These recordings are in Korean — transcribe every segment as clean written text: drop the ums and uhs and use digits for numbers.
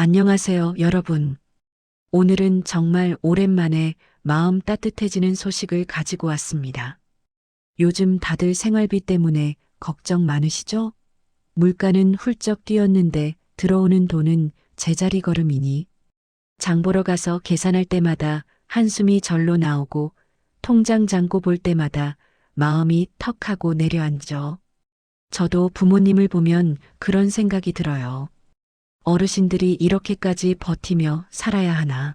안녕하세요, 여러분. 오늘은 정말 오랜만에 마음 따뜻해지는 소식을 가지고 왔습니다. 요즘 다들 생활비 때문에 걱정 많으시죠? 물가는 훌쩍 뛰었는데 들어오는 돈은 제자리 걸음이니 장 보러 가서 계산할 때마다 한숨이 절로 나오고 통장 잔고 볼 때마다 마음이 턱하고 내려앉죠. 저도 부모님을 보면 그런 생각이 들어요. 어르신들이 이렇게까지 버티며 살아야 하나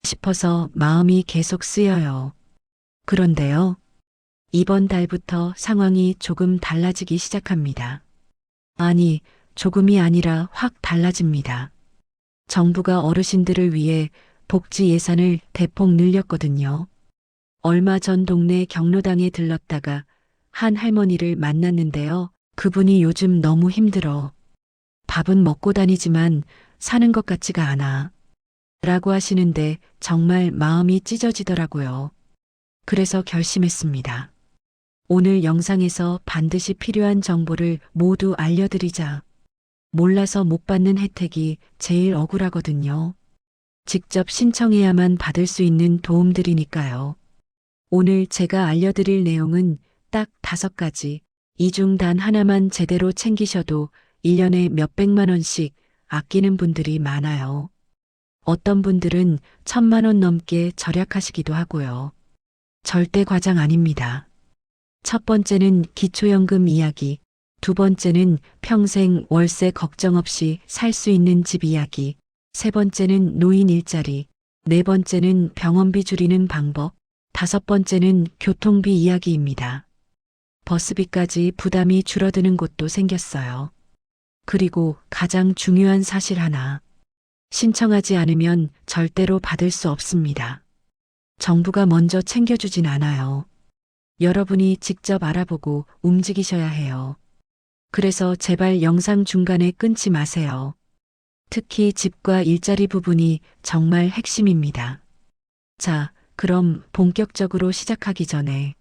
싶어서 마음이 계속 쓰여요. 그런데요, 이번 달부터 상황이 조금 달라지기 시작합니다. 아니, 조금이 아니라 확 달라집니다. 정부가 어르신들을 위해 복지 예산을 대폭 늘렸거든요. 얼마 전 동네 경로당에 들렀다가 한 할머니를 만났는데요. 그분이 요즘 너무 힘들어. 밥은 먹고 다니지만 사는 것 같지가 않아. 라고 하시는데 정말 마음이 찢어지더라고요. 그래서 결심했습니다. 오늘 영상에서 반드시 필요한 정보를 모두 알려드리자. 몰라서 못 받는 혜택이 제일 억울하거든요. 직접 신청해야만 받을 수 있는 도움들이니까요. 오늘 제가 알려드릴 내용은 딱 5가지. 이 중 단 하나만 제대로 챙기셔도 1년에 몇백만 원씩 아끼는 분들이 많아요. 어떤 분들은 1,000만 원 넘게 절약하시기도 하고요. 절대 과장 아닙니다. 첫 번째는 기초연금 이야기, 두 번째는 평생 월세 걱정 없이 살 수 있는 집 이야기, 세 번째는 노인 일자리, 네 번째는 병원비 줄이는 방법, 다섯 번째는 교통비 이야기입니다. 버스비까지 부담이 줄어드는 곳도 생겼어요. 그리고 가장 중요한 사실 하나. 신청하지 않으면 절대로 받을 수 없습니다. 정부가 먼저 챙겨주진 않아요. 여러분이 직접 알아보고 움직이셔야 해요. 그래서 제발 영상 중간에 끊지 마세요. 특히 집과 일자리 부분이 정말 핵심입니다. 자, 그럼 본격적으로 시작하기 전에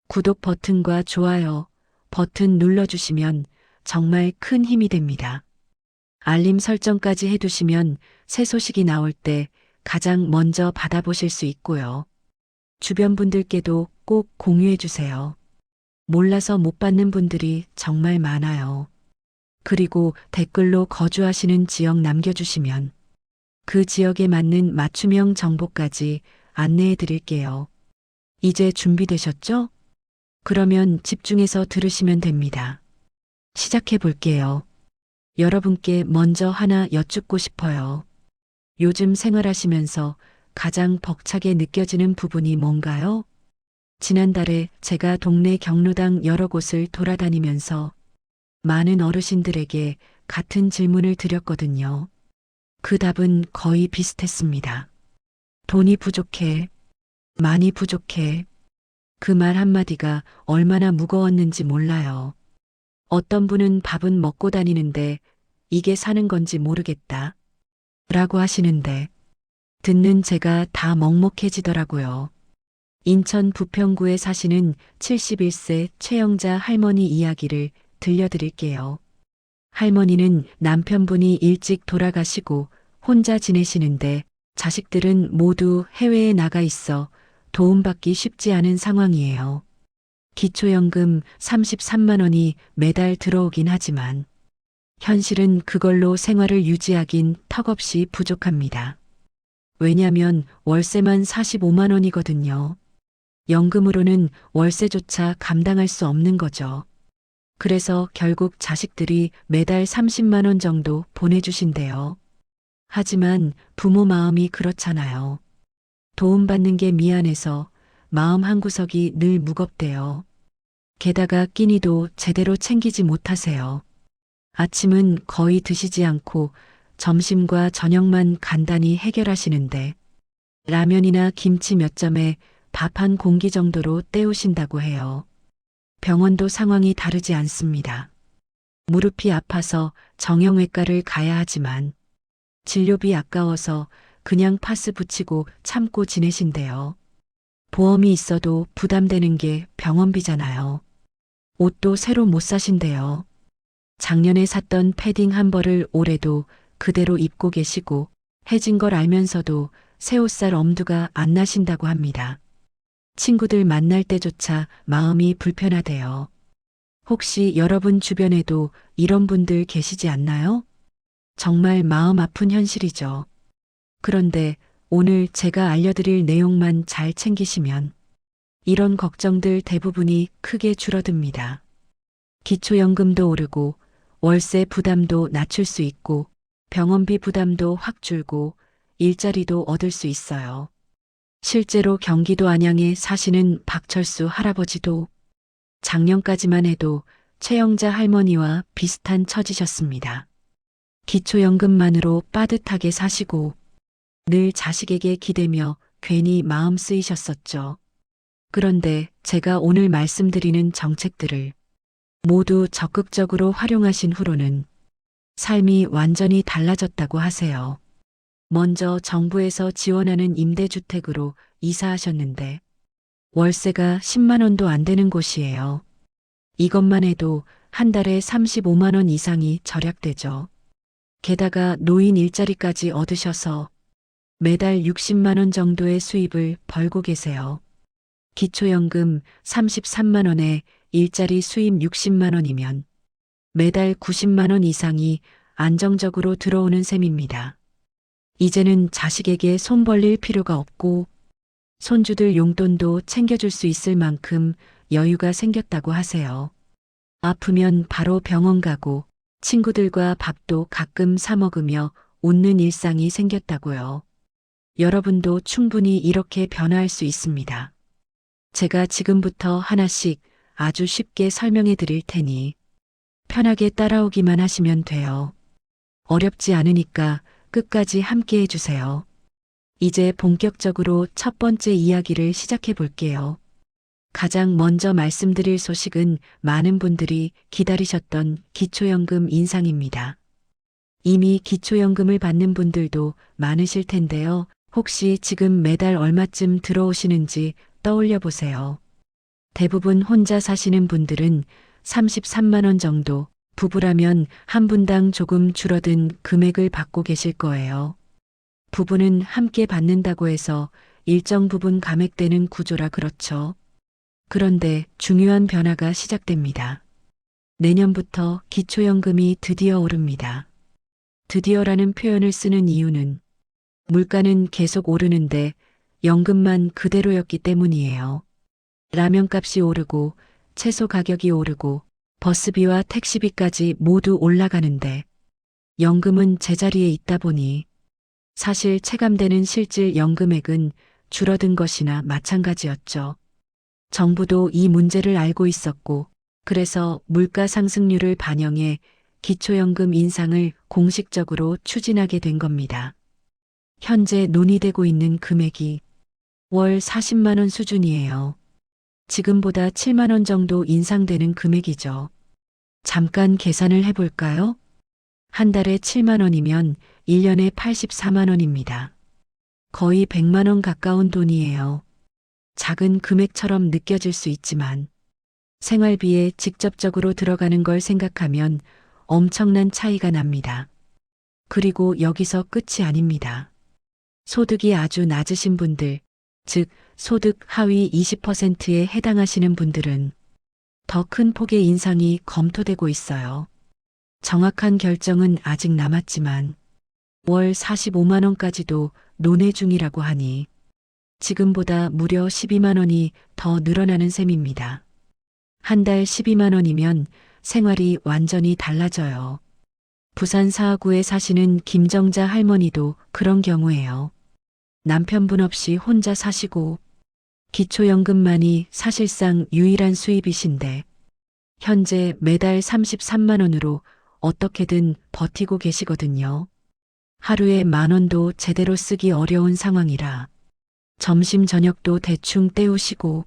구독 버튼과 좋아요 버튼 눌러주시면 정말 큰 힘이 됩니다. 알림 설정까지 해두시면 새 소식이 나올 때 가장 먼저 받아보실 수 있고요. 주변 분들께도 꼭 공유해 주세요. 몰라서 못 받는 분들이 정말 많아요. 그리고 댓글로 거주하시는 지역 남겨주시면 그 지역에 맞는 맞춤형 정보까지 안내해 드릴게요. 이제 준비되셨죠? 그러면 집중해서 들으시면 됩니다. 시작해 볼게요. 여러분께 먼저 하나 여쭙고 싶어요. 요즘 생활하시면서 가장 벅차게 느껴지는 부분이 뭔가요? 지난달에 제가 동네 경로당 여러 곳을 돌아다니면서 많은 어르신들에게 같은 질문을 드렸거든요. 그 답은 거의 비슷했습니다. 돈이 부족해. 많이 부족해. 그 말 한마디가 얼마나 무거웠는지 몰라요. 어떤 분은 밥은 먹고 다니는데 이게 사는 건지 모르겠다. 라고 하시는데 듣는 제가 다 먹먹해지더라고요. 인천 부평구에 사시는 71세 최영자 할머니 이야기를 들려드릴게요. 할머니는 남편분이 일찍 돌아가시고 혼자 지내시는데 자식들은 모두 해외에 나가 있어 도움받기 쉽지 않은 상황이에요. 기초연금 33만 원이 매달 들어오긴 하지만 현실은 그걸로 생활을 유지하긴 턱없이 부족합니다. 왜냐면 월세만 45만 원이거든요. 연금으로는 월세조차 감당할 수 없는 거죠. 그래서 결국 자식들이 매달 30만 원 정도 보내주신대요. 하지만 부모 마음이 그렇잖아요. 도움받는 게 미안해서 마음 한구석이 늘 무겁대요. 게다가 끼니도 제대로 챙기지 못하세요. 아침은 거의 드시지 않고 점심과 저녁만 간단히 해결하시는데 라면이나 김치 몇 점에 밥 한 공기 정도로 때우신다고 해요. 병원도 상황이 다르지 않습니다. 무릎이 아파서 정형외과를 가야 하지만 진료비 아까워서 그냥 파스 붙이고 참고 지내신대요. 보험이 있어도 부담되는 게 병원비잖아요. 옷도 새로 못 사신대요. 작년에 샀던 패딩 한 벌을 올해도 그대로 입고 계시고 해진 걸 알면서도 새 옷 살 엄두가 안 나신다고 합니다. 친구들 만날 때조차 마음이 불편하대요. 혹시 여러분 주변에도 이런 분들 계시지 않나요? 정말 마음 아픈 현실이죠. 그런데 오늘 제가 알려드릴 내용만 잘 챙기시면 이런 걱정들 대부분이 크게 줄어듭니다. 기초연금도 오르고 월세 부담도 낮출 수 있고 병원비 부담도 확 줄고 일자리도 얻을 수 있어요. 실제로 경기도 안양에 사시는 박철수 할아버지도 작년까지만 해도 최영자 할머니와 비슷한 처지셨습니다. 기초연금만으로 빠듯하게 사시고 늘 자식에게 기대며 괜히 마음 쓰이셨었죠. 그런데 제가 오늘 말씀드리는 정책들을 모두 적극적으로 활용하신 후로는 삶이 완전히 달라졌다고 하세요. 먼저 정부에서 지원하는 임대주택으로 이사하셨는데 월세가 10만 원도 안 되는 곳이에요. 이것만 해도 한 달에 35만 원 이상이 절약되죠. 게다가 노인 일자리까지 얻으셔서 매달 60만 원 정도의 수입을 벌고 계세요. 기초연금 33만 원에 일자리 수입 60만 원이면 매달 90만 원 이상이 안정적으로 들어오는 셈입니다. 이제는 자식에게 손 벌릴 필요가 없고 손주들 용돈도 챙겨줄 수 있을 만큼 여유가 생겼다고 하세요. 아프면 바로 병원 가고 친구들과 밥도 가끔 사 먹으며 웃는 일상이 생겼다고요. 여러분도 충분히 이렇게 변화할 수 있습니다. 제가 지금부터 하나씩 아주 쉽게 설명해 드릴 테니 편하게 따라오기만 하시면 돼요. 어렵지 않으니까 끝까지 함께 해주세요. 이제 본격적으로 첫 번째 이야기를 시작해 볼게요. 가장 먼저 말씀드릴 소식은 많은 분들이 기다리셨던 기초연금 인상입니다. 이미 기초연금을 받는 분들도 많으실 텐데요. 혹시 지금 매달 얼마쯤 들어오시는지 떠올려 보세요. 대부분 혼자 사시는 분들은 33만 원 정도, 부부라면 한 분당 조금 줄어든 금액을 받고 계실 거예요. 부부는 함께 받는다고 해서 일정 부분 감액되는 구조라 그렇죠. 그런데 중요한 변화가 시작됩니다. 내년부터 기초연금이 드디어 오릅니다. 드디어라는 표현을 쓰는 이유는 물가는 계속 오르는데 연금만 그대로였기 때문이에요. 라면값이 오르고 채소 가격이 오르고 버스비와 택시비까지 모두 올라가는데 연금은 제자리에 있다 보니 사실 체감되는 실질 연금액은 줄어든 것이나 마찬가지였죠. 정부도 이 문제를 알고 있었고 그래서 물가 상승률을 반영해 기초연금 인상을 공식적으로 추진하게 된 겁니다. 현재 논의되고 있는 금액이 월 40만 원 수준이에요. 지금보다 7만 원 정도 인상되는 금액이죠. 잠깐 계산을 해볼까요? 한 달에 7만 원이면 1년에 84만 원입니다. 거의 100만 원 가까운 돈이에요. 작은 금액처럼 느껴질 수 있지만 생활비에 직접적으로 들어가는 걸 생각하면 엄청난 차이가 납니다. 그리고 여기서 끝이 아닙니다. 소득이 아주 낮으신 분들, 즉 소득 하위 20%에 해당하시는 분들은 더 큰 폭의 인상이 검토되고 있어요. 정확한 결정은 아직 남았지만 월 45만 원까지도 논의 중이라고 하니 지금보다 무려 12만 원이 더 늘어나는 셈입니다. 한 달 12만 원이면 생활이 완전히 달라져요. 부산 사하구에 사시는 김정자 할머니도 그런 경우예요. 남편분 없이 혼자 사시고 기초연금만이 사실상 유일한 수입이신데 현재 매달 33만 원으로 어떻게든 버티고 계시거든요. 하루에 1만 원도 제대로 쓰기 어려운 상황이라 점심 저녁도 대충 때우시고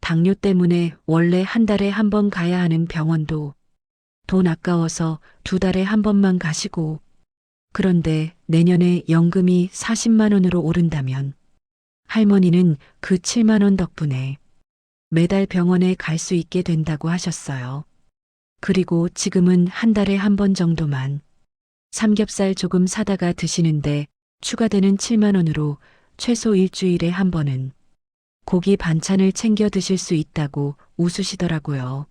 당뇨 때문에 원래 한 달에 한 번 가야 하는 병원도 돈 아까워서 2달에 한 번만 가시고 그런데 내년에 연금이 40만 원으로 오른다면 할머니는 그 7만 원 덕분에 매달 병원에 갈 수 있게 된다고 하셨어요. 그리고 지금은 한 달에 한 번 정도만 삼겹살 조금 사다가 드시는데 추가되는 7만 원으로 최소 일주일에 한 번은 고기 반찬을 챙겨 드실 수 있다고 웃으시더라고요.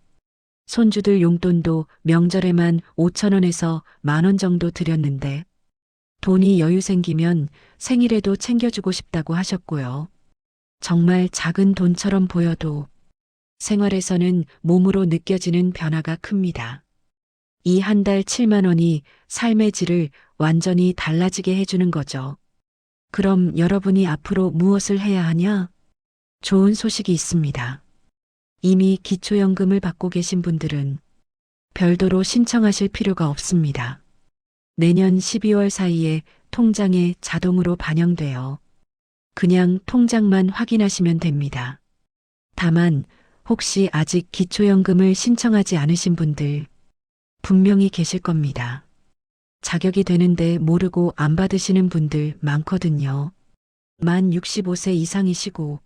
손주들 용돈도 명절에만 5천 원에서 10,000원 정도 드렸는데 돈이 여유 생기면 생일에도 챙겨주고 싶다고 하셨고요. 정말 작은 돈처럼 보여도 생활에서는 몸으로 느껴지는 변화가 큽니다. 이 한 달 7만 원이 삶의 질을 완전히 달라지게 해주는 거죠. 그럼 여러분이 앞으로 무엇을 해야 하냐? 좋은 소식이 있습니다. 이미 기초연금을 받고 계신 분들은 별도로 신청하실 필요가 없습니다. 내년 12월 사이에 통장에 자동으로 반영되어 그냥 통장만 확인하시면 됩니다. 다만 혹시 아직 기초연금을 신청하지 않으신 분들 분명히 계실 겁니다. 자격이 되는데 모르고 안 받으시는 분들 많거든요. 만 65세 이상이시고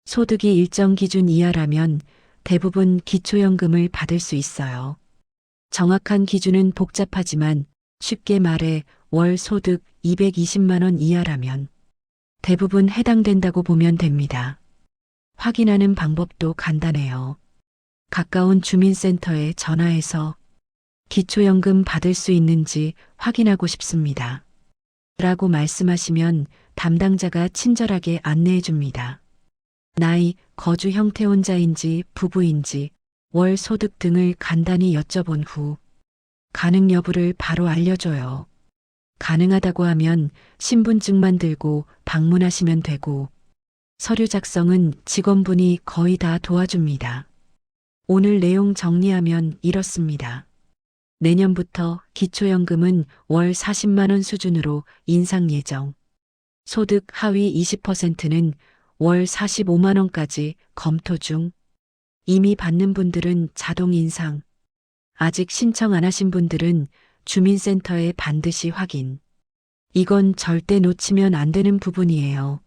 소득이 일정 기준 이하라면 대부분 기초연금을 받을 수 있어요. 정확한 기준은 복잡하지만 쉽게 말해 월 소득 220만 원 이하라면 대부분 해당된다고 보면 됩니다. 확인하는 방법도 간단해요. 가까운 주민센터에 전화해서 기초연금 받을 수 있는지 확인하고 싶습니다. 라고 말씀하시면 담당자가 친절하게 안내해 줍니다. 나이, 거주 형태 혼자인지 부부인지, 월 소득 등을 간단히 여쭤본 후 가능 여부를 바로 알려줘요. 가능하다고 하면 신분증만 들고 방문하시면 되고 서류 작성은 직원분이 거의 다 도와줍니다. 오늘 내용 정리하면 이렇습니다. 내년부터 기초연금은 월 40만 원 수준으로 인상 예정. 소득 하위 20%는 월 45만 원까지 검토 중. 이미 받는 분들은 자동 인상. 아직 신청 안 하신 분들은 주민센터에 반드시 확인. 이건 절대 놓치면 안 되는 부분이에요.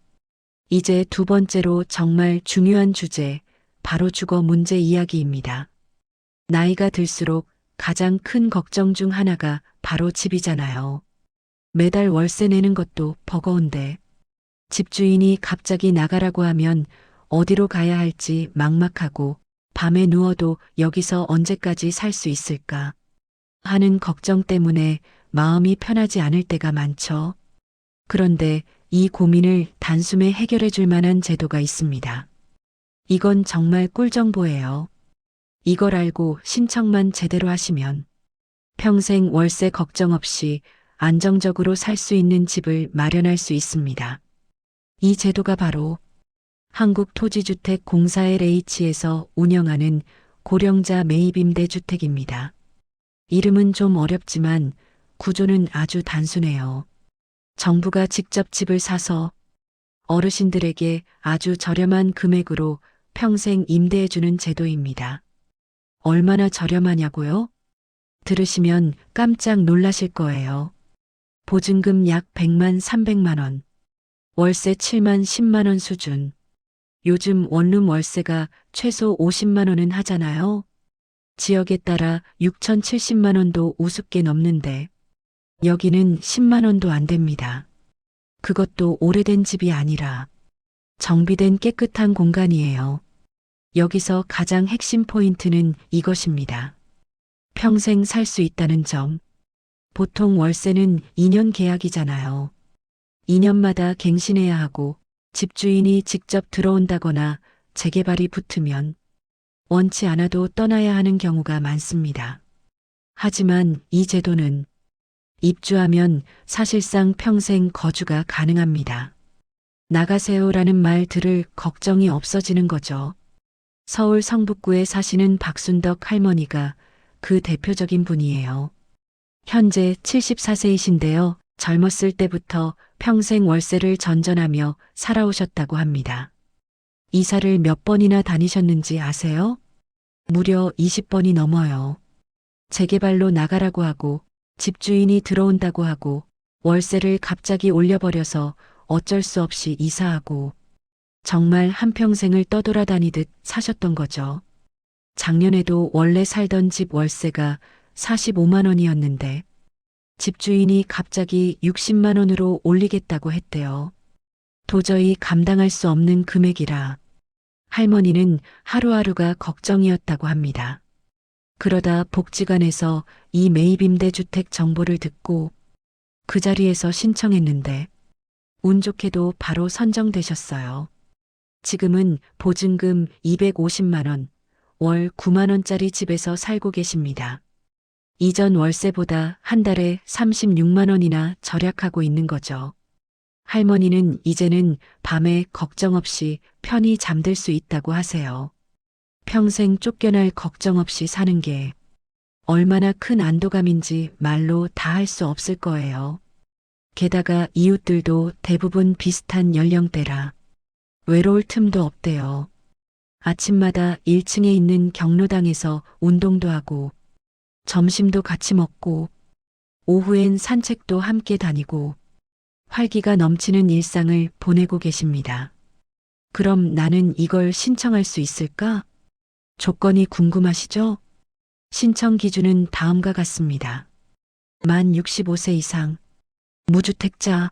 이제 두 번째로 정말 중요한 주제, 바로 주거 문제 이야기입니다. 나이가 들수록 가장 큰 걱정 중 하나가 바로 집이잖아요. 매달 월세 내는 것도 버거운데 집주인이 갑자기 나가라고 하면 어디로 가야 할지 막막하고 밤에 누워도 여기서 언제까지 살 수 있을까 하는 걱정 때문에 마음이 편하지 않을 때가 많죠. 그런데 이 고민을 단숨에 해결해 줄 만한 제도가 있습니다. 이건 정말 꿀정보예요. 이걸 알고 신청만 제대로 하시면 평생 월세 걱정 없이 안정적으로 살 수 있는 집을 마련할 수 있습니다. 이 제도가 바로 한국토지주택공사 LH에서 운영하는 고령자 매입임대주택입니다. 이름은 좀 어렵지만 구조는 아주 단순해요. 정부가 직접 집을 사서 어르신들에게 아주 저렴한 금액으로 평생 임대해주는 제도입니다. 얼마나 저렴하냐고요? 들으시면 깜짝 놀라실 거예요. 보증금 약 100만 300만 원, 월세 7만 10만 원 수준. 요즘 원룸 월세가 최소 50만 원은 하잖아요. 지역에 따라 6,070만 원도 우습게 넘는데 여기는 10만 원도 안 됩니다. 그것도 오래된 집이 아니라 정비된 깨끗한 공간이에요. 여기서 가장 핵심 포인트는 이것입니다. 평생 살 수 있다는 점. 보통 월세는 2년 계약이잖아요. 2년마다 갱신해야 하고 집주인이 직접 들어온다거나 재개발이 붙으면 원치 않아도 떠나야 하는 경우가 많습니다. 하지만 이 제도는 입주하면 사실상 평생 거주가 가능합니다. 나가세요라는 말 들을 걱정이 없어지는 거죠. 서울 성북구에 사시는 박순덕 할머니가 그 대표적인 분이에요. 현재 74세이신데요. 젊었을 때부터 평생 월세를 전전하며 살아오셨다고 합니다. 이사를 몇 번이나 다니셨는지 아세요? 무려 20번이 넘어요. 재개발로 나가라고 하고 집주인이 들어온다고 하고 월세를 갑자기 올려버려서 어쩔 수 없이 이사하고 정말 한평생을 떠돌아다니듯 사셨던 거죠. 작년에도 원래 살던 집 월세가 45만 원이었는데 집주인이 갑자기 60만 원으로 올리겠다고 했대요. 도저히 감당할 수 없는 금액이라 할머니는 하루하루가 걱정이었다고 합니다. 그러다 복지관에서 이 매입임대주택 정보를 듣고 그 자리에서 신청했는데 운 좋게도 바로 선정되셨어요. 지금은 보증금 250만 원, 월 9만 원짜리 집에서 살고 계십니다. 이전 월세보다 한 달에 36만 원이나 절약하고 있는 거죠. 할머니는 이제는 밤에 걱정 없이 편히 잠들 수 있다고 하세요. 평생 쫓겨날 걱정 없이 사는 게 얼마나 큰 안도감인지 말로 다 할 수 없을 거예요. 게다가 이웃들도 대부분 비슷한 연령대라 외로울 틈도 없대요. 아침마다 1층에 있는 경로당에서 운동도 하고 점심도 같이 먹고 오후엔 산책도 함께 다니고 활기가 넘치는 일상을 보내고 계십니다. 그럼 나는 이걸 신청할 수 있을까? 조건이 궁금하시죠? 신청 기준은 다음과 같습니다. 만 65세 이상, 무주택자,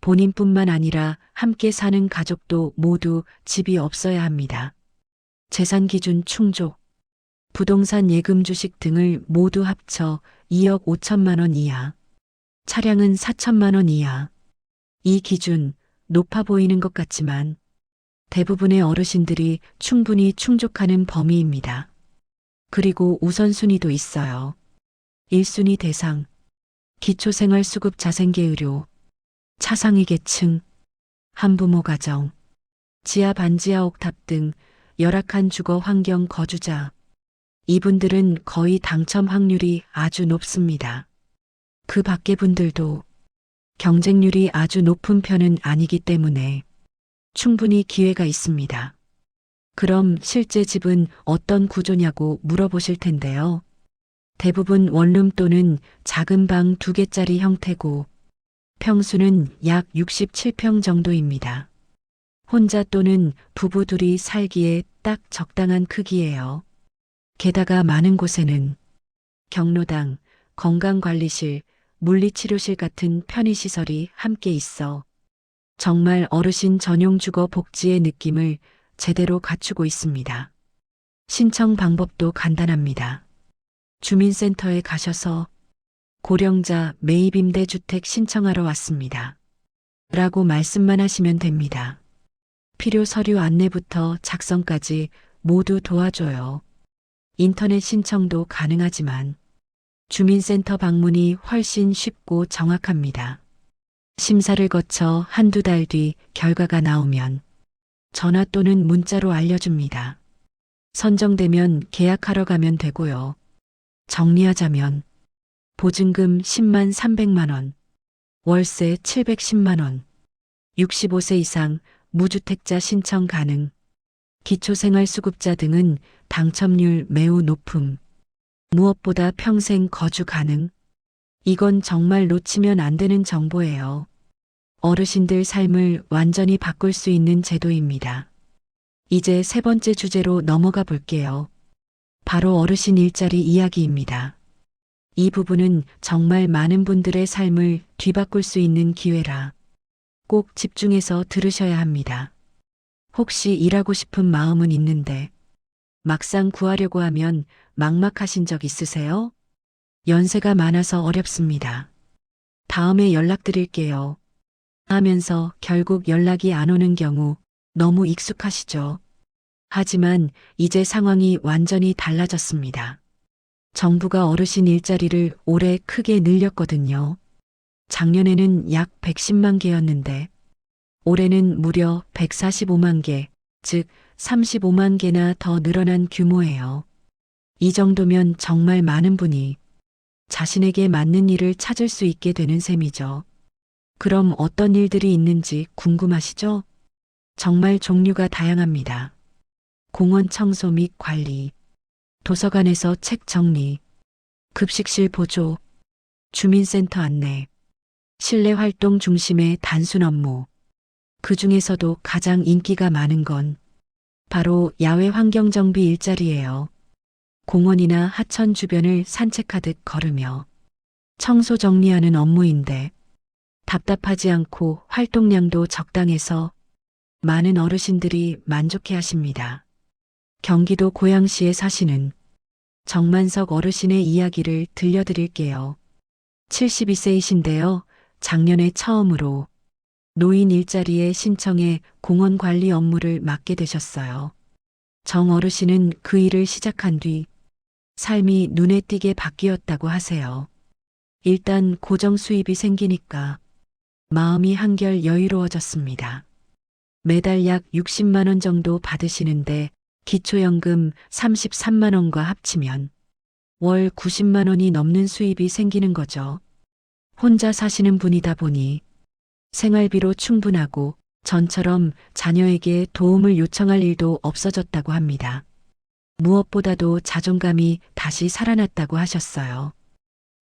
본인뿐만 아니라 함께 사는 가족도 모두 집이 없어야 합니다. 재산 기준 충족, 부동산 예금 주식 등을 모두 합쳐 2억 5천만 원 이하, 차량은 4천만 원 이하. 이 기준 높아 보이는 것 같지만 대부분의 어르신들이 충분히 충족하는 범위입니다. 그리고 우선순위도 있어요. 1순위 대상, 기초생활수급 자생계의료, 차상위 계층, 한부모 가정, 지하 반지하 옥탑 등 열악한 주거 환경 거주자. 이분들은 거의 당첨 확률이 아주 높습니다. 그 밖의 분들도 경쟁률이 아주 높은 편은 아니기 때문에 충분히 기회가 있습니다. 그럼 실제 집은 어떤 구조냐고 물어보실 텐데요. 대부분 원룸 또는 작은 방 2개짜리 형태고 평수는 약 67평 정도입니다. 혼자 또는 부부 둘이 살기에 딱 적당한 크기예요. 게다가 많은 곳에는 경로당, 건강관리실, 물리치료실 같은 편의시설이 함께 있어 정말 어르신 전용 주거 복지의 느낌을 제대로 갖추고 있습니다. 신청 방법도 간단합니다. 주민센터에 가셔서 고령자 매입임대주택 신청하러 왔습니다. 라고 말씀만 하시면 됩니다. 필요 서류 안내부터 작성까지 모두 도와줘요. 인터넷 신청도 가능하지만 주민센터 방문이 훨씬 쉽고 정확합니다. 심사를 거쳐 한두 달 뒤 결과가 나오면 전화 또는 문자로 알려줍니다. 선정되면 계약하러 가면 되고요. 정리하자면 보증금 10만 300만 원, 월세 710만 원, 65세 이상 무주택자 신청 가능, 기초생활수급자 등은 당첨률 매우 높음, 무엇보다 평생 거주 가능. 이건 정말 놓치면 안 되는 정보예요. 어르신들 삶을 완전히 바꿀 수 있는 제도입니다. 이제 세 번째 주제로 넘어가 볼게요. 바로 어르신 일자리 이야기입니다. 이 부분은 정말 많은 분들의 삶을 뒤바꿀 수 있는 기회라 꼭 집중해서 들으셔야 합니다. 혹시 일하고 싶은 마음은 있는데 막상 구하려고 하면 막막하신 적 있으세요? 연세가 많아서 어렵습니다. 다음에 연락드릴게요. 하면서 결국 연락이 안 오는 경우 너무 익숙하시죠? 하지만 이제 상황이 완전히 달라졌습니다. 정부가 어르신 일자리를 올해 크게 늘렸거든요. 작년에는 약 110만 개였는데 올해는 무려 145만 개, 즉 35만 개나 더 늘어난 규모예요. 이 정도면 정말 많은 분이 자신에게 맞는 일을 찾을 수 있게 되는 셈이죠. 그럼 어떤 일들이 있는지 궁금하시죠? 정말 종류가 다양합니다. 공원 청소 및 관리, 도서관에서 책 정리, 급식실 보조, 주민센터 안내, 실내 활동 중심의 단순 업무. 그 중에서도 가장 인기가 많은 건 바로 야외 환경 정비 일자리예요. 공원이나 하천 주변을 산책하듯 걸으며 청소 정리하는 업무인데 답답하지 않고 활동량도 적당해서 많은 어르신들이 만족해 하십니다. 경기도 고양시에 사시는 정만석 어르신의 이야기를 들려드릴게요. 72세이신데요. 작년에 처음으로 노인 일자리에 신청해 공원 관리 업무를 맡게 되셨어요. 정 어르신은 그 일을 시작한 뒤 삶이 눈에 띄게 바뀌었다고 하세요. 일단 고정 수입이 생기니까 마음이 한결 여유로워졌습니다. 매달 약 60만 원 정도 받으시는데 기초연금 33만 원과 합치면 월 90만 원이 넘는 수입이 생기는 거죠. 혼자 사시는 분이다 보니 생활비로 충분하고 전처럼 자녀에게 도움을 요청할 일도 없어졌다고 합니다. 무엇보다도 자존감이 다시 살아났다고 하셨어요.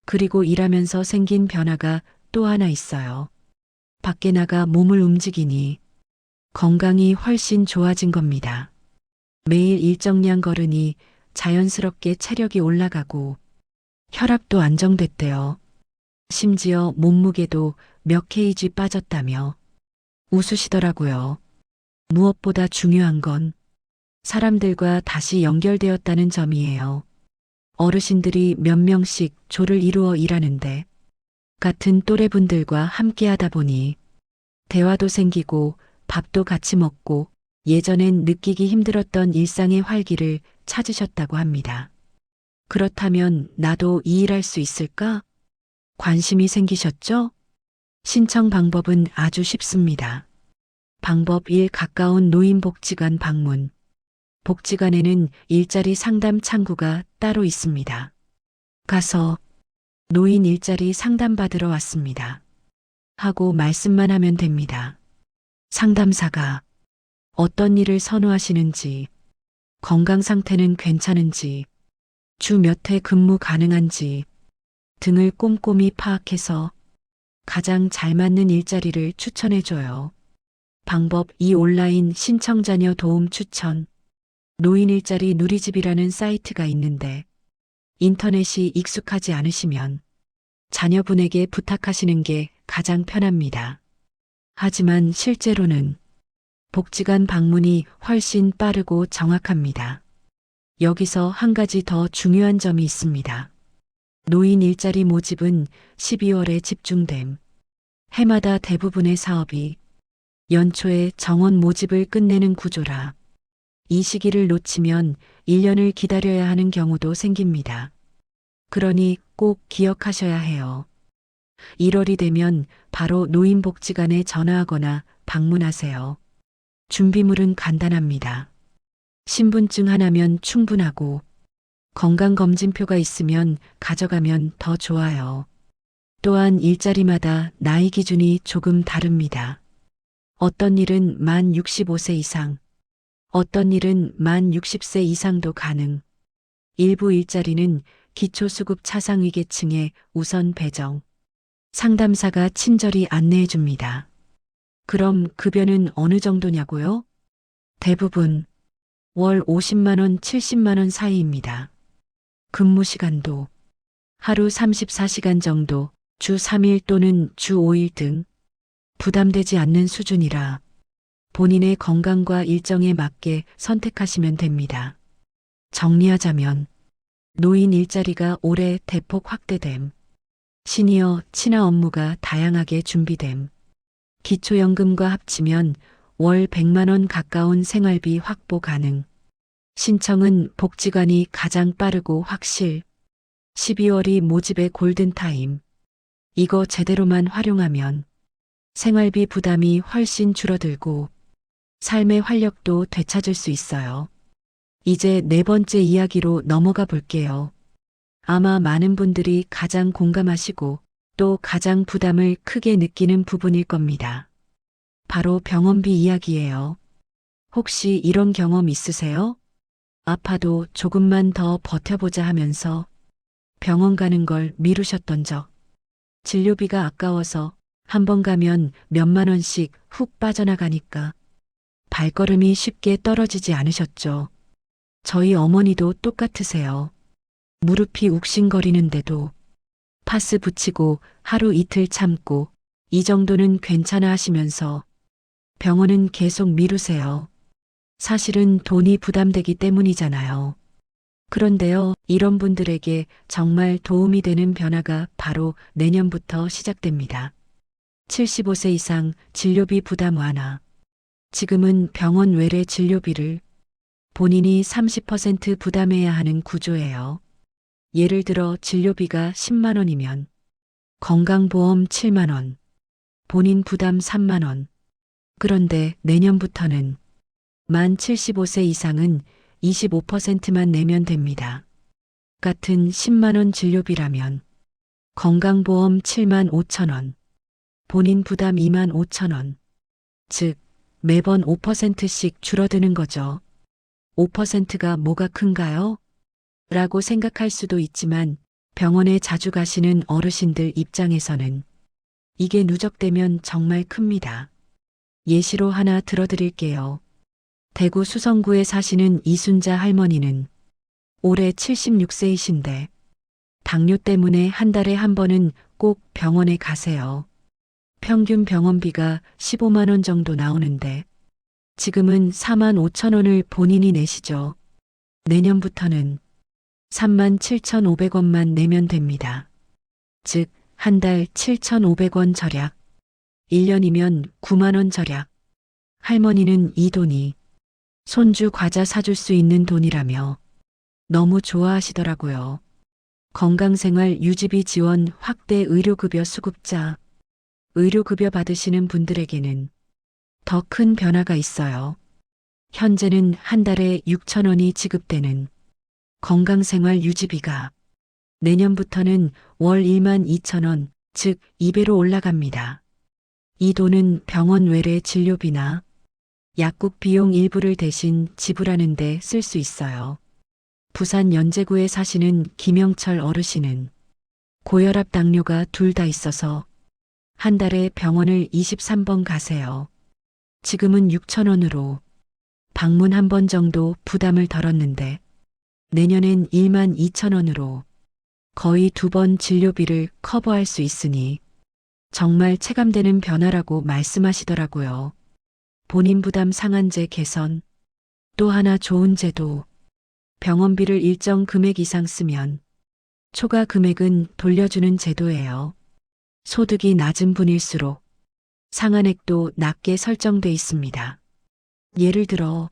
그리고 일하면서 생긴 변화가 또 하나 있어요. 밖에 나가 몸을 움직이니 건강이 훨씬 좋아진 겁니다. 매일 일정량 걸으니 자연스럽게 체력이 올라가고 혈압도 안정됐대요. 심지어 몸무게도 몇 kg 빠졌다며 웃으시더라고요. 무엇보다 중요한 건 사람들과 다시 연결되었다는 점이에요. 어르신들이 몇 명씩 조를 이루어 일하는데 같은 또래분들과 함께하다 보니 대화도 생기고 밥도 같이 먹고 예전엔 느끼기 힘들었던 일상의 활기를 찾으셨다고 합니다. 그렇다면 나도 이 일할 수 있을까? 관심이 생기셨죠? 신청 방법은 아주 쉽습니다. 방법 1. 가까운 노인복지관 방문. 복지관에는 일자리 상담 창구가 따로 있습니다. 가서 노인 일자리 상담받으러 왔습니다. 하고 말씀만 하면 됩니다. 상담사가 어떤 일을 선호하시는지, 건강 상태는 괜찮은지, 주 몇 회 근무 가능한지 등을 꼼꼼히 파악해서 가장 잘 맞는 일자리를 추천해줘요. 방법 2. 온라인 신청 자녀 도움 추천. 노인 일자리 누리집이라는 사이트가 있는데 인터넷이 익숙하지 않으시면 자녀분에게 부탁하시는 게 가장 편합니다. 하지만 실제로는 복지관 방문이 훨씬 빠르고 정확합니다. 여기서 한 가지 더 중요한 점이 있습니다. 노인 일자리 모집은 12월에 집중됨. 해마다 대부분의 사업이 연초에 정원 모집을 끝내는 구조라 이 시기를 놓치면 1년을 기다려야 하는 경우도 생깁니다. 그러니 꼭 기억하셔야 해요. 1월이 되면 바로 노인복지관에 전화하거나 방문하세요. 준비물은 간단합니다. 신분증 하나면 충분하고 건강검진표가 있으면 가져가면 더 좋아요. 또한 일자리마다 나이 기준이 조금 다릅니다. 어떤 일은 만 65세 이상, 어떤 일은 만 60세 이상도 가능. 일부 일자리는 기초수급 차상위계층에 우선 배정. 상담사가 친절히 안내해 줍니다. 그럼 급여는 어느 정도냐고요? 대부분 월 50만 원, 70만 원 사이입니다. 근무 시간도 하루 34시간 정도, 주 3일 또는 주 5일 등 부담되지 않는 수준이라 본인의 건강과 일정에 맞게 선택하시면 됩니다. 정리하자면 노인 일자리가 올해 대폭 확대됨. 시니어 친화 업무가 다양하게 준비됨. 기초연금과 합치면 월 100만 원 가까운 생활비 확보 가능. 신청은 복지관이 가장 빠르고 확실. 12월이 모집의 골든타임. 이거 제대로만 활용하면 생활비 부담이 훨씬 줄어들고 삶의 활력도 되찾을 수 있어요. 이제 네 번째 이야기로 넘어가 볼게요. 아마 많은 분들이 가장 공감하시고 또 가장 부담을 크게 느끼는 부분일 겁니다. 바로 병원비 이야기예요. 혹시 이런 경험 있으세요? 아파도 조금만 더 버텨보자 하면서 병원 가는 걸 미루셨던 적. 진료비가 아까워서 한 번 가면 몇만 원씩 훅 빠져나가니까 발걸음이 쉽게 떨어지지 않으셨죠. 저희 어머니도 똑같으세요. 무릎이 욱신거리는데도 파스 붙이고 하루 이틀 참고 이 정도는 괜찮아 하시면서 병원은 계속 미루세요. 사실은 돈이 부담되기 때문이잖아요. 그런데요, 이런 분들에게 정말 도움이 되는 변화가 바로 내년부터 시작됩니다. 75세 이상 진료비 부담 완화. 지금은 병원 외래 진료비를 본인이 30% 부담해야 하는 구조예요. 예를 들어 진료비가 10만 원이면 건강보험 7만 원, 본인 부담 3만 원. 그런데 내년부터는 만 75세 이상은 25%만 내면 됩니다. 같은 10만 원 진료비라면 건강보험 7만 5천 원, 본인 부담 2만 5천 원. 즉, 매번 5%씩 줄어드는 거죠. 5%가 뭐가 큰가요? 라고 생각할 수도 있지만 병원에 자주 가시는 어르신들 입장에서는 이게 누적되면 정말 큽니다. 예시로 하나 들어드릴게요. 대구 수성구에 사시는 이순자 할머니는 올해 76세이신데 당뇨 때문에 한 달에 한 번은 꼭 병원에 가세요. 평균 병원비가 15만 원 정도 나오는데 지금은 4만 5천 원을 본인이 내시죠. 내년부터는 3만 7,500원만 내면 됩니다. 즉, 한 달 7,500원 절약. 1년이면 9만 원 절약. 할머니는 이 돈이 손주 과자 사줄 수 있는 돈이라며 너무 좋아하시더라고요. 건강생활 유지비 지원 확대 의료급여 수급자. 의료급여 받으시는 분들에게는 더 큰 변화가 있어요. 현재는 한 달에 6천 원이 지급되는 건강생활 유지비가 내년부터는 월 1만 2천 원, 즉 2배로 올라갑니다. 이 돈은 병원 외래 진료비나 약국 비용 일부를 대신 지불하는 데 쓸 수 있어요. 부산 연제구에 사시는 김영철 어르신은 고혈압 당뇨가 둘 다 있어서 한 달에 병원을 23번 가세요. 지금은 6천 원으로 방문 한 번 정도 부담을 덜었는데 내년엔 1만 2천 원으로 거의 2번 진료비를 커버할 수 있으니 정말 체감되는 변화라고 말씀하시더라고요. 본인 부담 상한제 개선. 또 하나 좋은 제도. 병원비를 일정 금액 이상 쓰면 초과 금액은 돌려주는 제도예요. 소득이 낮은 분일수록 상한액도 낮게 설정돼 있습니다. 예를 들어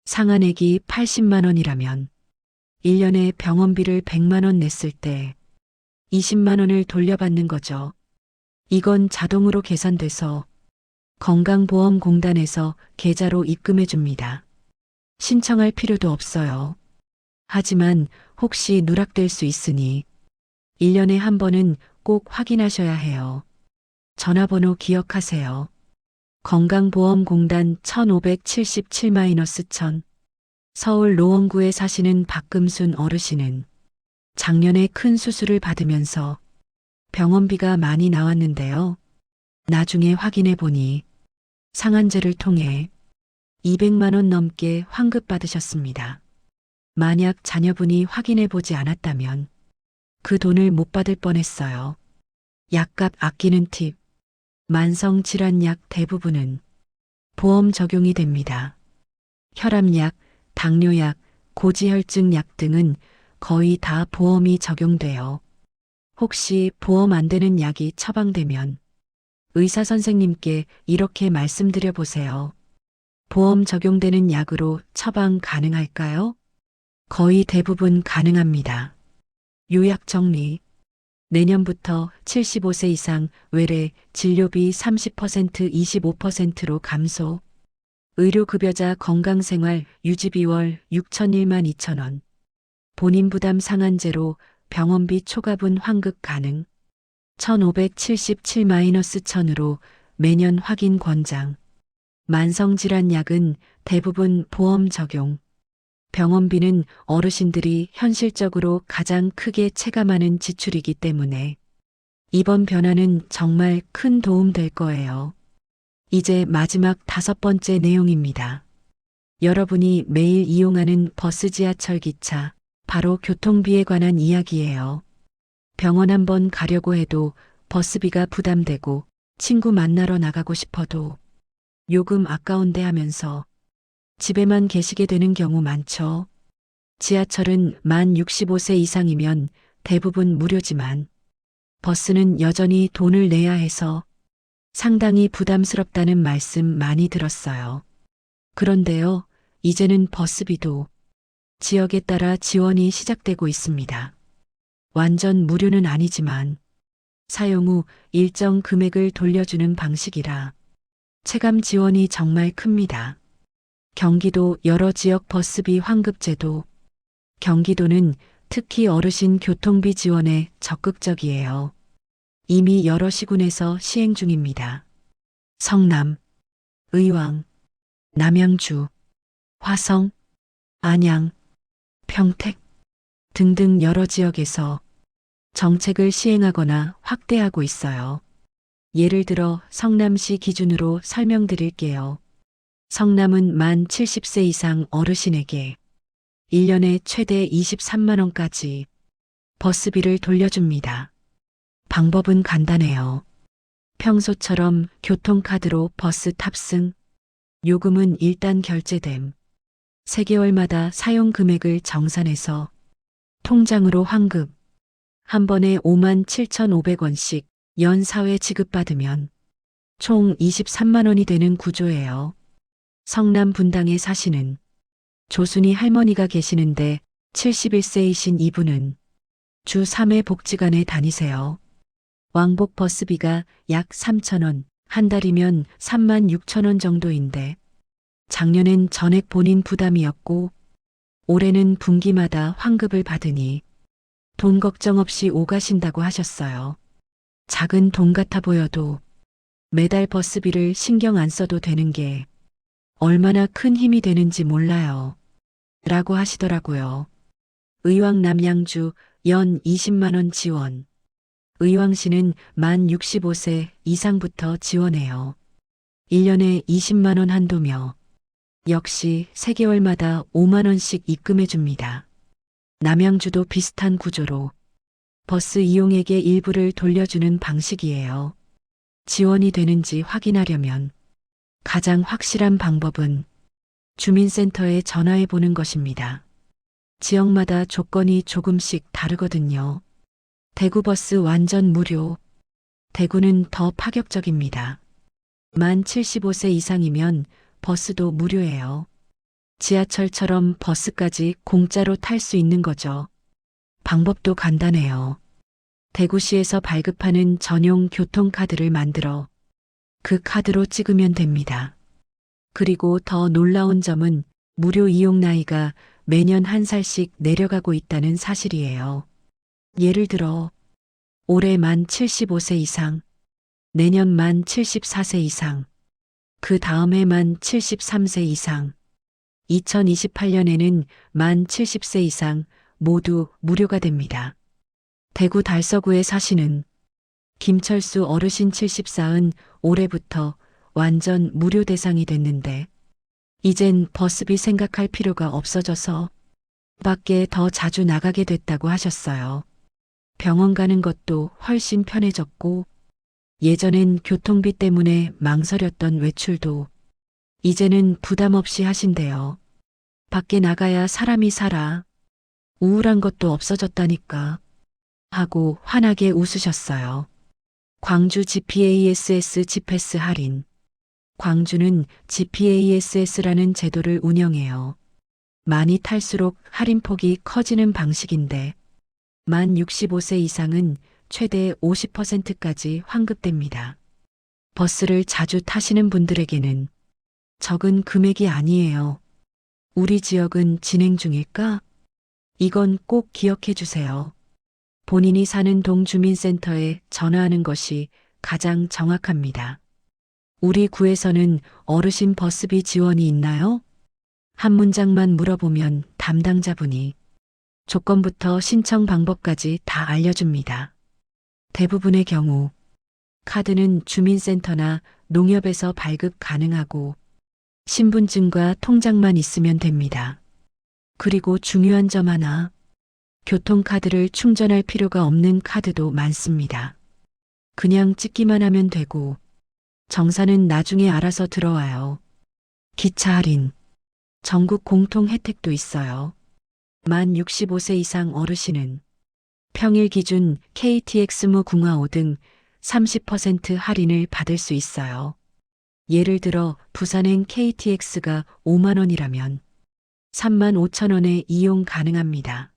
상한액이 80만 원이라면 1년에 병원비를 100만 원 냈을 때 20만 원을 돌려받는 거죠. 이건 자동으로 계산돼서 건강보험공단에서 계좌로 입금해 줍니다. 신청할 필요도 없어요. 하지만 혹시 누락될 수 있으니 1년에 한 번은 꼭 확인하셔야 해요. 전화번호 기억하세요. 건강보험공단 1577-1000. 서울 노원구에 사시는 박금순 어르신은 작년에 큰 수술을 받으면서 병원비가 많이 나왔는데요. 나중에 확인해 보니 상한제를 통해 200만 원 넘게 환급받으셨습니다. 만약 자녀분이 확인해 보지 않았다면 그 돈을 못 받을 뻔했어요. 약값 아끼는 팁. 만성질환약 대부분은 보험 적용이 됩니다. 혈압약, 당뇨약, 고지혈증약 등은 거의 다 보험이 적용돼요. 혹시 보험 안 되는 약이 처방되면 의사 선생님께 이렇게 말씀드려 보세요. 보험 적용되는 약으로 처방 가능할까요? 거의 대부분 가능합니다. 요약 정리. 내년부터 75세 이상 외래 진료비 30% 25%로 감소. 의료급여자 건강생활 유지비 월 6,001만 2천 원. 본인 부담 상한제로 병원비 초과분 환급 가능. 1577-1000으로 매년 확인 권장. 만성질환약은 대부분 보험 적용. 병원비는 어르신들이 현실적으로 가장 크게 체감하는 지출이기 때문에 이번 변화는 정말 큰 도움 될 거예요. 이제 마지막 5번째 내용입니다. 여러분이 매일 이용하는 버스, 지하철, 기차, 바로 교통비에 관한 이야기예요. 병원 한번 가려고 해도 버스비가 부담되고 친구 만나러 나가고 싶어도 요금 아까운데 하면서 집에만 계시게 되는 경우 많죠. 지하철은 만 65세 이상이면 대부분 무료지만 버스는 여전히 돈을 내야 해서 상당히 부담스럽다는 말씀 많이 들었어요. 그런데요, 이제는 버스비도 지역에 따라 지원이 시작되고 있습니다. 완전 무료는 아니지만 사용 후 일정 금액을 돌려주는 방식이라 체감 지원이 정말 큽니다. 경기도 여러 지역 버스비 환급제도, 경기도는 특히 어르신 교통비 지원에 적극적이에요. 이미 여러 시군에서 시행 중입니다. 성남, 의왕, 남양주, 화성, 안양, 평택 등등 여러 지역에서 정책을 시행하거나 확대하고 있어요. 예를 들어 성남시 기준으로 설명드릴게요. 성남은 만 70세 이상 어르신에게 1년에 최대 23만 원까지 버스비를 돌려줍니다. 방법은 간단해요. 평소처럼 교통카드로 버스 탑승, 요금은 일단 결제됨. 3개월마다 사용 금액을 정산해서 통장으로 환급, 한 번에 5만 7,500원씩 연 4회 지급받으면 총 23만 원이 되는 구조예요. 성남 분당에 사시는 조순이 할머니가 계시는데 71세이신 이분은 주 3회 복지관에 다니세요. 왕복 버스비가 약 3,000원, 한 달이면 3만 6천 원 정도인데 작년엔 전액 본인 부담이었고 올해는 분기마다 환급을 받으니 돈 걱정 없이 오가신다고 하셨어요. 작은 돈 같아 보여도 매달 버스비를 신경 안 써도 되는 게 얼마나 큰 힘이 되는지 몰라요. 라고 하시더라고요. 의왕 남양주 연 20만 원 지원. 의왕시는 만 65세 이상부터 지원해요. 1년에 20만 원 한도며 역시 3개월마다 5만 원씩 입금해 줍니다. 남양주도 비슷한 구조로 버스 이용액의 일부를 돌려주는 방식이에요. 지원이 되는지 확인하려면 가장 확실한 방법은 주민센터에 전화해 보는 것입니다. 지역마다 조건이 조금씩 다르거든요. 대구버스 완전 무료. 대구는 더 파격적입니다. 만 75세 이상이면 버스도 무료예요. 지하철처럼 버스까지 공짜로 탈 수 있는 거죠. 방법도 간단해요. 대구시에서 발급하는 전용 교통카드를 만들어 그 카드로 찍으면 됩니다. 그리고 더 놀라운 점은 무료 이용 나이가 매년 1살씩 내려가고 있다는 사실이에요. 예를 들어 올해 만 75세 이상, 내년 만 74세 이상, 그 다음 해 만 73세 이상, 2028년에는 만 70세 이상 모두 무료가 됩니다. 대구 달서구에 사시는 김철수 어르신 74은 올해부터 완전 무료 대상이 됐는데 이젠 버스비 생각할 필요가 없어져서 밖에 더 자주 나가게 됐다고 하셨어요. 병원 가는 것도 훨씬 편해졌고 예전엔 교통비 때문에 망설였던 외출도 이제는 부담 없이 하신대요. 밖에 나가야 사람이 살아. 우울한 것도 없어졌다니까. 하고 환하게 웃으셨어요. 광주 GPASS 지패스 할인. 광주는 GPASS라는 제도를 운영해요. 많이 탈수록 할인폭이 커지는 방식인데 만 65세 이상은 최대 50%까지 환급됩니다. 버스를 자주 타시는 분들에게는 적은 금액이 아니에요. 우리 지역은 진행 중일까? 이건 꼭 기억해 주세요. 본인이 사는 동 주민센터에 전화하는 것이 가장 정확합니다. 우리 구에서는 어르신 버스비 지원이 있나요? 한 문장만 물어보면 담당자분이 조건부터 신청 방법까지 다 알려줍니다. 대부분의 경우 카드는 주민센터나 농협에서 발급 가능하고 신분증과 통장만 있으면 됩니다. 그리고 중요한 점 하나, 교통카드를 충전할 필요가 없는 카드도 많습니다. 그냥 찍기만 하면 되고 정산은 나중에 알아서 들어와요. 기차 할인, 전국 공통 혜택도 있어요. 만 65세 이상 어르신은 평일 기준 KTX 궁화호 등 30% 할인을 받을 수 있어요. 예를 들어 부산행 KTX가 5만 원이라면 3만 5천 원에 이용 가능합니다.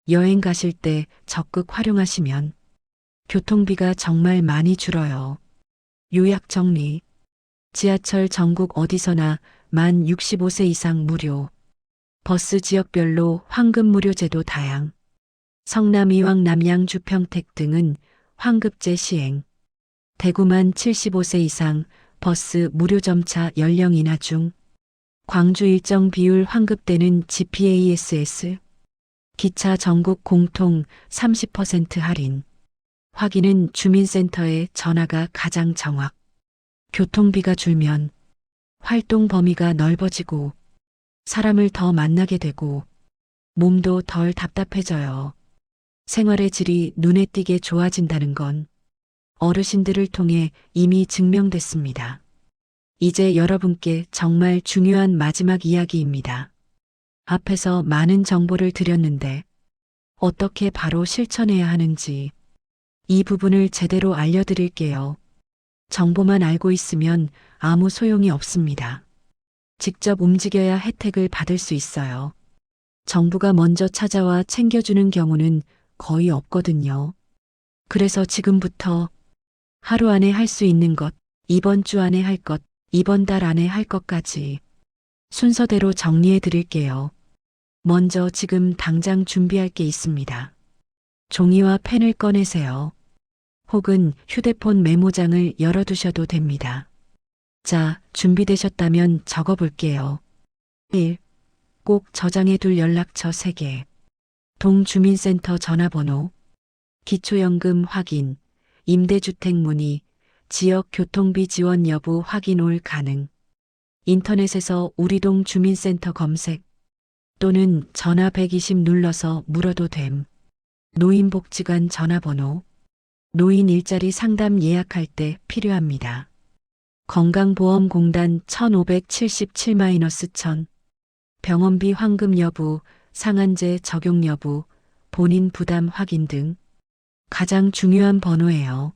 여행 가실 때 적극 활용하시면 교통비가 정말 많이 줄어요. 요약 정리. 지하철 전국 어디서나 만 65세 이상 무료. 버스 지역별로 황금 무료 제도 다양. 성남 이왕 남양 주평택 등은 환급제 시행. 대구만 75세 이상 버스 무료 점차 연령 인하 중. 광주 일정 비율 환급되는 GPASS. 기차 전국 공통 30% 할인. 확인은 주민센터에 전화가 가장 정확. 교통비가 줄면 활동 범위가 넓어지고 사람을 더 만나게 되고 몸도 덜 답답해져요. 생활의 질이 눈에 띄게 좋아진다는 건 어르신들을 통해 이미 증명됐습니다. 이제 여러분께 정말 중요한 마지막 이야기입니다. 앞에서 많은 정보를 드렸는데 어떻게 바로 실천해야 하는지 이 부분을 제대로 알려드릴게요. 정보만 알고 있으면 아무 소용이 없습니다. 직접 움직여야 혜택을 받을 수 있어요. 정부가 먼저 찾아와 챙겨주는 경우는 거의 없거든요. 그래서 지금부터 하루 안에 할 수 있는 것, 이번 주 안에 할 것, 이번 달 안에 할 것까지 순서대로 정리해 드릴게요. 먼저 지금 당장 준비할 게 있습니다. 종이와 펜을 꺼내세요. 혹은 휴대폰 메모장을 열어두셔도 됩니다. 자, 준비되셨다면 적어볼게요. 1. 꼭 저장해둘 연락처 3개. 동주민센터 전화번호, 기초연금 확인, 임대주택 문의, 지역 교통비 지원 여부 확인 올 가능. 인터넷에서 우리 동 주민센터 검색 또는 전화 120 눌러서 물어도 됨. 노인복지관 전화번호, 노인 일자리 상담 예약할 때 필요합니다. 건강보험공단 1577-1000, 병원비 환급 여부, 상한제 적용 여부, 본인 부담 확인 등 가장 중요한 번호예요.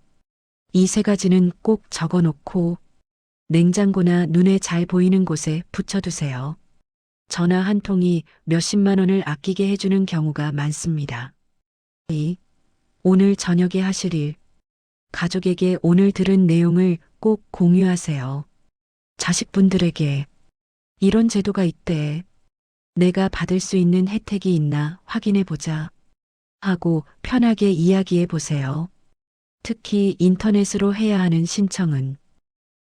이 3가지는 꼭 적어놓고 냉장고나 눈에 잘 보이는 곳에 붙여두세요. 전화 한 통이 몇십만 원을 아끼게 해주는 경우가 많습니다. 2. 오늘 저녁에 하실 일. 가족에게 오늘 들은 내용을 꼭 공유하세요. 자식분들에게 이런 제도가 있대. 내가 받을 수 있는 혜택이 있나 확인해 보자. 하고 편하게 이야기해 보세요. 특히 인터넷으로 해야 하는 신청은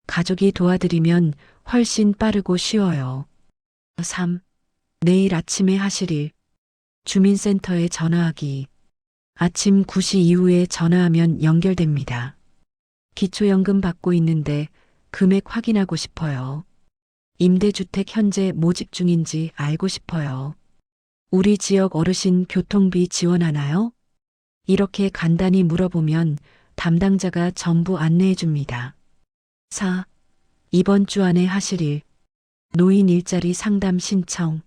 가족이 도와드리면 훨씬 빠르고 쉬워요. 3. 내일 아침에 하실 일. 주민센터에 전화하기. 아침 9시 이후에 전화하면 연결됩니다. 기초연금 받고 있는데 금액 확인하고 싶어요. 임대주택 현재 모집 중인지 알고 싶어요. 우리 지역 어르신 교통비 지원하나요? 이렇게 간단히 물어보면 담당자가 전부 안내해 줍니다. 4. 이번 주 안에 하실 일. 노인 일자리 상담 신청.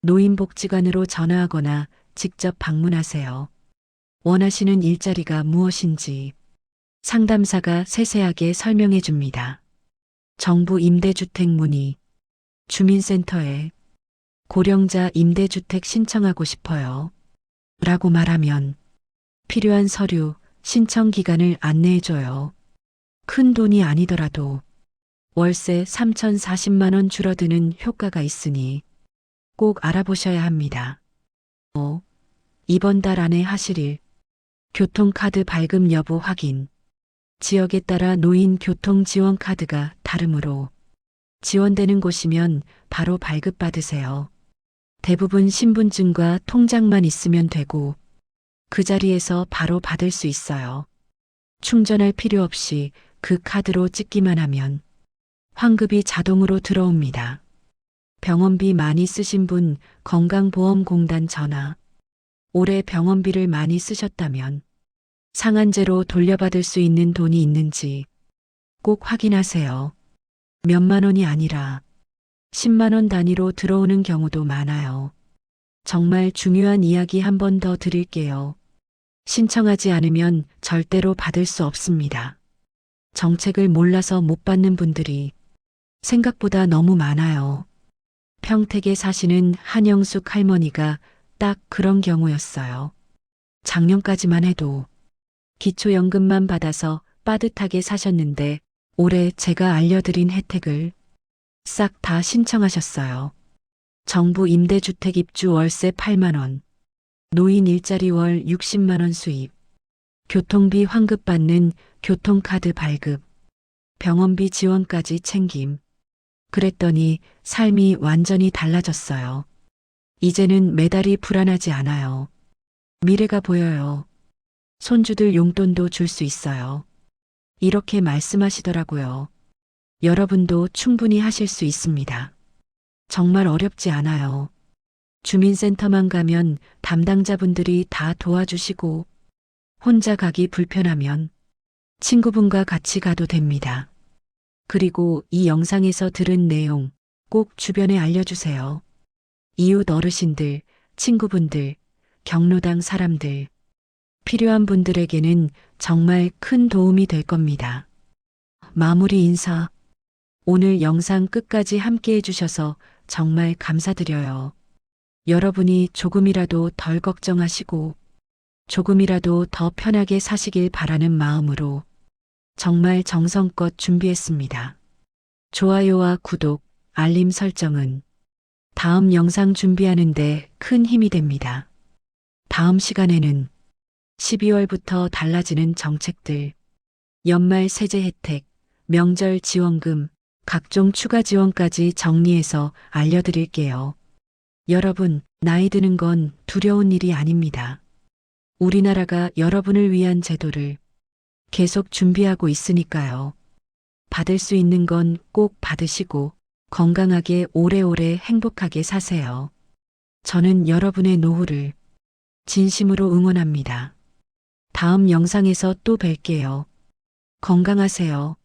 노인복지관으로 전화하거나 직접 방문하세요. 원하시는 일자리가 무엇인지 상담사가 세세하게 설명해 줍니다. 정부 임대주택 문의. 주민센터에 고령자 임대주택 신청하고 싶어요. 라고 말하면 필요한 서류, 신청 기간을 안내해 줘요. 큰 돈이 아니더라도 월세 3,040만 원 줄어드는 효과가 있으니 꼭 알아보셔야 합니다. 5. 이번 달 안에 하실 일. 교통카드 발급 여부 확인. 지역에 따라 노인 교통지원카드가 다르므로 지원되는 곳이면 바로 발급받으세요. 대부분 신분증과 통장만 있으면 되고 그 자리에서 바로 받을 수 있어요. 충전할 필요 없이 그 카드로 찍기만 하면 환급이 자동으로 들어옵니다. 병원비 많이 쓰신 분 건강보험공단 전화 올해 병원비를 많이 쓰셨다면 상한제로 돌려받을 수 있는 돈이 있는지 꼭 확인하세요. 몇만 원이 아니라 10만 원 단위로 들어오는 경우도 많아요. 정말 중요한 이야기 한 번 더 드릴게요. 신청하지 않으면 절대로 받을 수 없습니다. 정책을 몰라서 못 받는 분들이 생각보다 너무 많아요. 평택에 사시는 한영숙 할머니가 딱 그런 경우였어요. 작년까지만 해도 기초연금만 받아서 빠듯하게 사셨는데 올해 제가 알려드린 혜택을 싹 다 신청하셨어요. 정부 임대주택 입주 월세 8만 원, 노인 일자리 월 60만 원 수입, 교통비 환급받는 교통카드 발급, 병원비 지원까지 챙김. 그랬더니 삶이 완전히 달라졌어요. 이제는 매달이 불안하지 않아요. 미래가 보여요. 손주들 용돈도 줄 수 있어요. 이렇게 말씀하시더라고요. 여러분도 충분히 하실 수 있습니다. 정말 어렵지 않아요. 주민센터만 가면 담당자분들이 다 도와주시고 혼자 가기 불편하면 친구분과 같이 가도 됩니다. 그리고 이 영상에서 들은 내용 꼭 주변에 알려주세요. 이웃 어르신들, 친구분들, 경로당 사람들, 필요한 분들에게는 정말 큰 도움이 될 겁니다. 마무리 인사. 오늘 영상 끝까지 함께 해주셔서 정말 감사드려요. 여러분이 조금이라도 덜 걱정하시고 조금이라도 더 편하게 사시길 바라는 마음으로 정말 정성껏 준비했습니다. 좋아요와 구독, 알림 설정은 다음 영상 준비하는데 큰 힘이 됩니다. 다음 시간에는 12월부터 달라지는 정책들, 연말 세제 혜택, 명절 지원금, 각종 추가 지원까지 정리해서 알려드릴게요. 여러분, 나이 드는 건 두려운 일이 아닙니다. 우리나라가 여러분을 위한 제도를 계속 준비하고 있으니까요. 받을 수 있는 건 꼭 받으시고 건강하게 오래오래 행복하게 사세요. 저는 여러분의 노후를 진심으로 응원합니다. 다음 영상에서 또 뵐게요. 건강하세요.